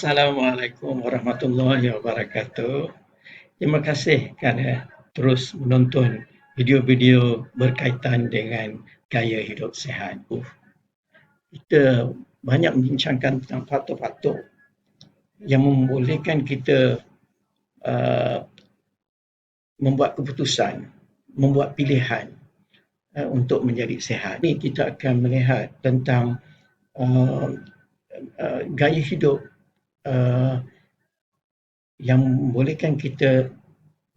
Assalamualaikum warahmatullahi wabarakatuh. Terima kasih kerana terus menonton video-video berkaitan dengan gaya hidup sihat. Kita banyak membincangkan tentang faktor-faktor yang membolehkan kita uh, membuat keputusan, membuat pilihan untuk menjadi sihat. Ini kita akan melihat tentang gaya hidup yang membolehkan kita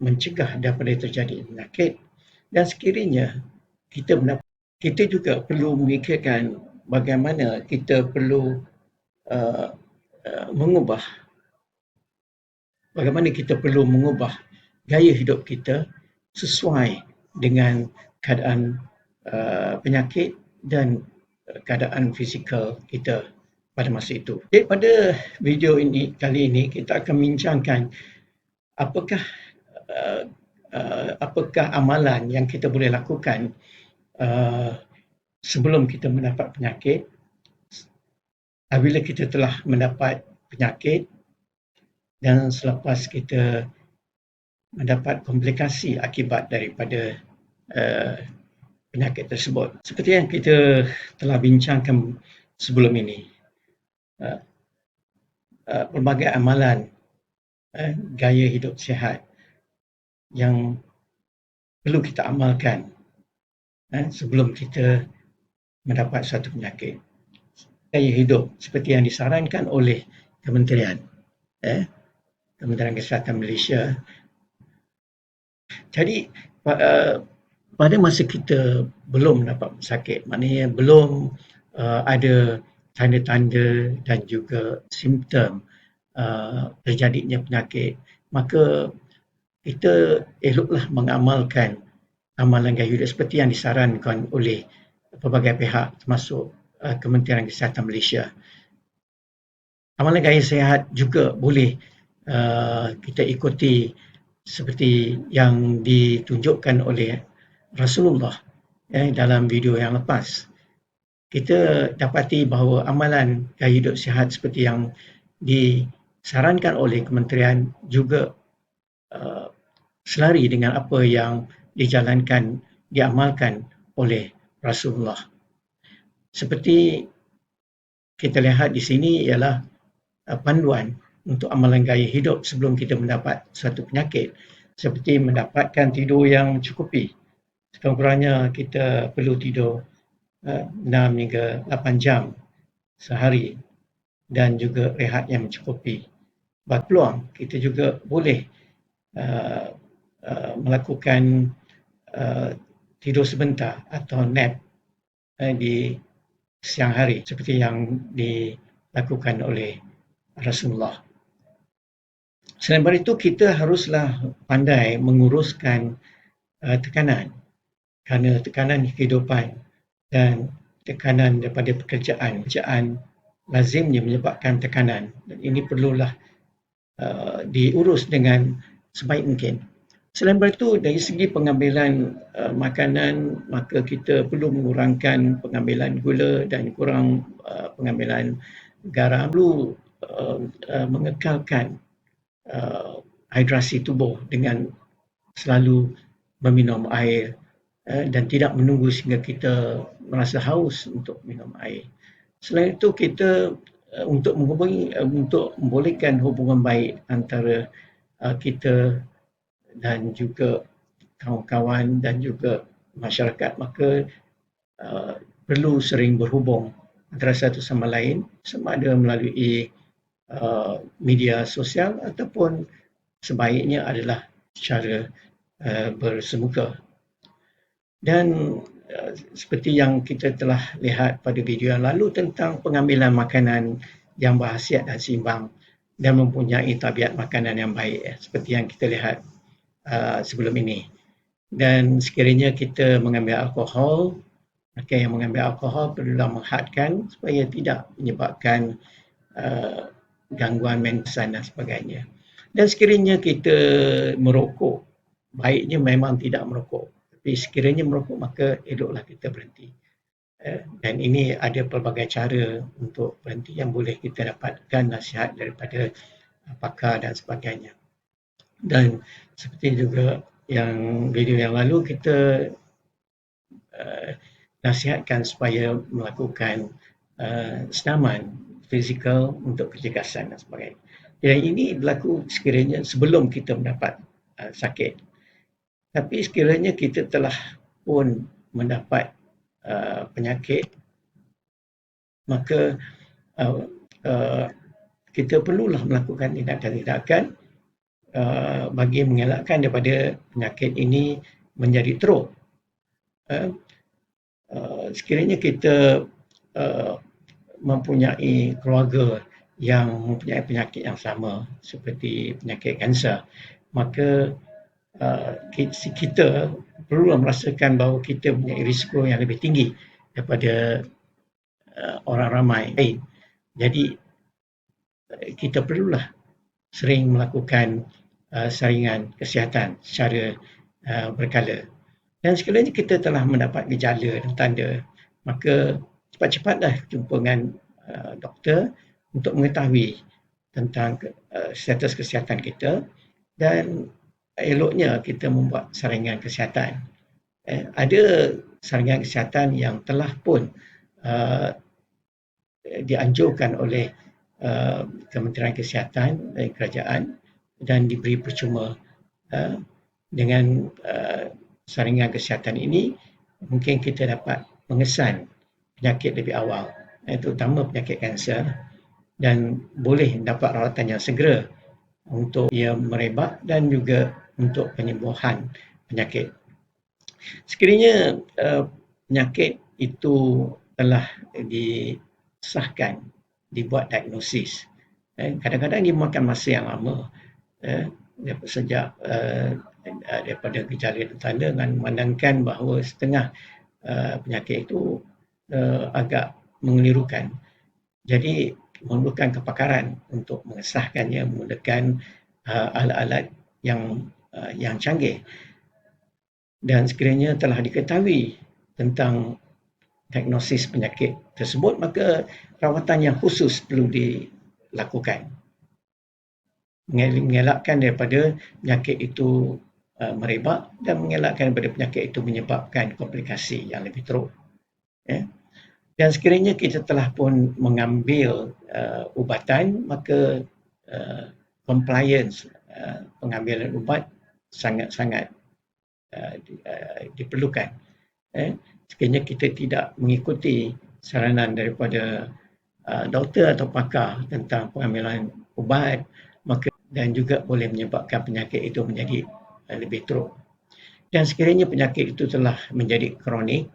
mencegah daripada terjadi penyakit, dan sekiranya kita juga perlu memikirkan bagaimana kita perlu mengubah gaya hidup kita sesuai dengan keadaan penyakit dan keadaan fizikal kita pada masa itu. Jadi pada video ini kali ini kita akan membincangkan apakah amalan yang kita boleh lakukan sebelum kita mendapat penyakit, apabila kita telah mendapat penyakit, dan selepas kita mendapat komplikasi akibat daripada penyakit tersebut. Seperti yang kita telah bincangkan sebelum ini, pelbagai amalan gaya hidup sihat yang perlu kita amalkan sebelum kita mendapat satu penyakit. Gaya hidup seperti yang disarankan oleh Kementerian Kesihatan Malaysia. Jadi pada masa kita belum mendapat sakit, maknanya belum ada tanda-tanda dan juga simptom terjadinya penyakit, maka kita eloklah mengamalkan amalan gaya hidup seperti yang disarankan oleh pelbagai pihak termasuk Kementerian Kesihatan Malaysia. Amalan gaya sihat juga boleh kita ikuti seperti yang ditunjukkan oleh Rasulullah dalam video yang lepas. Kita dapati bahawa amalan gaya hidup sihat seperti yang disarankan oleh kementerian juga selari dengan apa yang diamalkan oleh Rasulullah. Seperti kita lihat di sini ialah panduan untuk amalan gaya hidup sebelum kita mendapat suatu penyakit, seperti mendapatkan tidur yang mencukupi. Sekurang-kurangnya kita perlu tidur 6 hingga 8 jam sehari dan juga rehat yang mencukupi. Berpeluang kita juga boleh melakukan tidur sebentar atau nap di siang hari seperti yang dilakukan oleh Rasulullah. Selain daripada itu, kita haruslah pandai menguruskan tekanan, kerana tekanan kehidupan dan tekanan daripada pekerjaan lazimnya menyebabkan tekanan, dan ini perlulah diurus dengan sebaik mungkin. Selain daripada itu, dari segi pengambilan makanan, maka kita perlu mengurangkan pengambilan gula dan kurang pengambilan garam. Perlu mengekalkan hidrasi tubuh dengan selalu meminum air dan tidak menunggu sehingga kita merasa haus untuk minum air. Selain itu, kita untuk membolehkan hubungan baik antara kita dan juga kawan-kawan dan juga masyarakat, maka perlu sering berhubung antara satu sama lain, sama ada melalui media sosial ataupun sebaiknya adalah secara bersemuka. Dan seperti yang kita telah lihat pada video yang lalu tentang pengambilan makanan yang berkhasiat dan seimbang dan mempunyai tabiat makanan yang baik, seperti yang kita lihat sebelum ini. Dan sekiranya kita mengambil alkohol, maka yang mengambil alkohol perlulah menghadkan supaya tidak menyebabkan gangguan mental dan sebagainya. Dan sekiranya kita merokok, baiknya memang tidak merokok. Tapi sekiranya merokok, maka eloklah kita berhenti. Dan ini ada pelbagai cara untuk berhenti yang boleh kita dapatkan nasihat daripada pakar dan sebagainya. Dan seperti juga yang video yang lalu kita nasihatkan supaya melakukan senaman fizikal untuk kecergasan dan sebagainya. Dan ini berlaku sekiranya sebelum kita mendapat sakit. Tapi sekiranya kita telah pun mendapat penyakit, maka kita perlulah melakukan tindakan-tindakan bagi mengelakkan daripada penyakit ini menjadi teruk. Sekiranya kita mempunyai keluarga yang mempunyai penyakit yang sama seperti penyakit kanser, maka kita perlu merasakan bahawa kita punya risiko yang lebih tinggi daripada orang ramai. Jadi kita perlulah sering melakukan saringan kesihatan secara berkala. Dan sekiranya kita telah mendapat gejala dan tanda, maka cepat-cepatlah jumpa dengan doktor untuk mengetahui tentang status kesihatan kita, dan eloknya kita membuat saringan kesihatan. Ada saringan kesihatan yang telah pun dianjurkan oleh Kementerian Kesihatan dan Kerajaan dan diberi percuma. Dengan saringan kesihatan ini, mungkin kita dapat mengesan penyakit lebih awal, terutama penyakit kanser, dan boleh dapat rawatan yang segera untuk ia merebak dan juga untuk penyembuhan penyakit. Sekiranya penyakit itu telah disahkan, dibuat diagnosis, kadang-kadang dia memakan masa yang lama, sejak daripada gejala dan tanda, dengan memandangkan bahawa setengah penyakit itu agak mengelirukan. Jadi memerlukan kepakaran untuk mengesahkannya menggunakan alat-alat yang canggih. Dan sekiranya telah diketahui tentang diagnosis penyakit tersebut, maka rawatan yang khusus perlu dilakukan, mengelakkan daripada penyakit itu merebak dan mengelakkan daripada penyakit itu menyebabkan komplikasi yang lebih teruk. Dan sekiranya kita telah pun mengambil ubatan, maka compliance pengambilan ubat sangat-sangat diperlukan. Sekiranya kita tidak mengikuti saranan daripada doktor atau pakar tentang pengambilan ubat, maka dan juga boleh menyebabkan penyakit itu menjadi lebih teruk. Dan sekiranya penyakit itu telah menjadi kronik,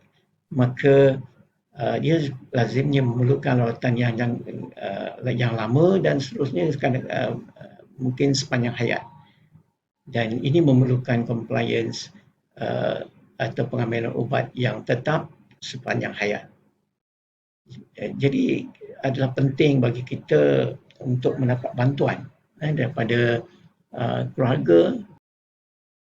maka dia lazimnya memerlukan rawatan yang lama dan seterusnya, mungkin sepanjang hayat. Dan ini memerlukan compliance atau pengambilan ubat yang tetap sepanjang hayat. Jadi adalah penting bagi kita untuk mendapat bantuan daripada keluarga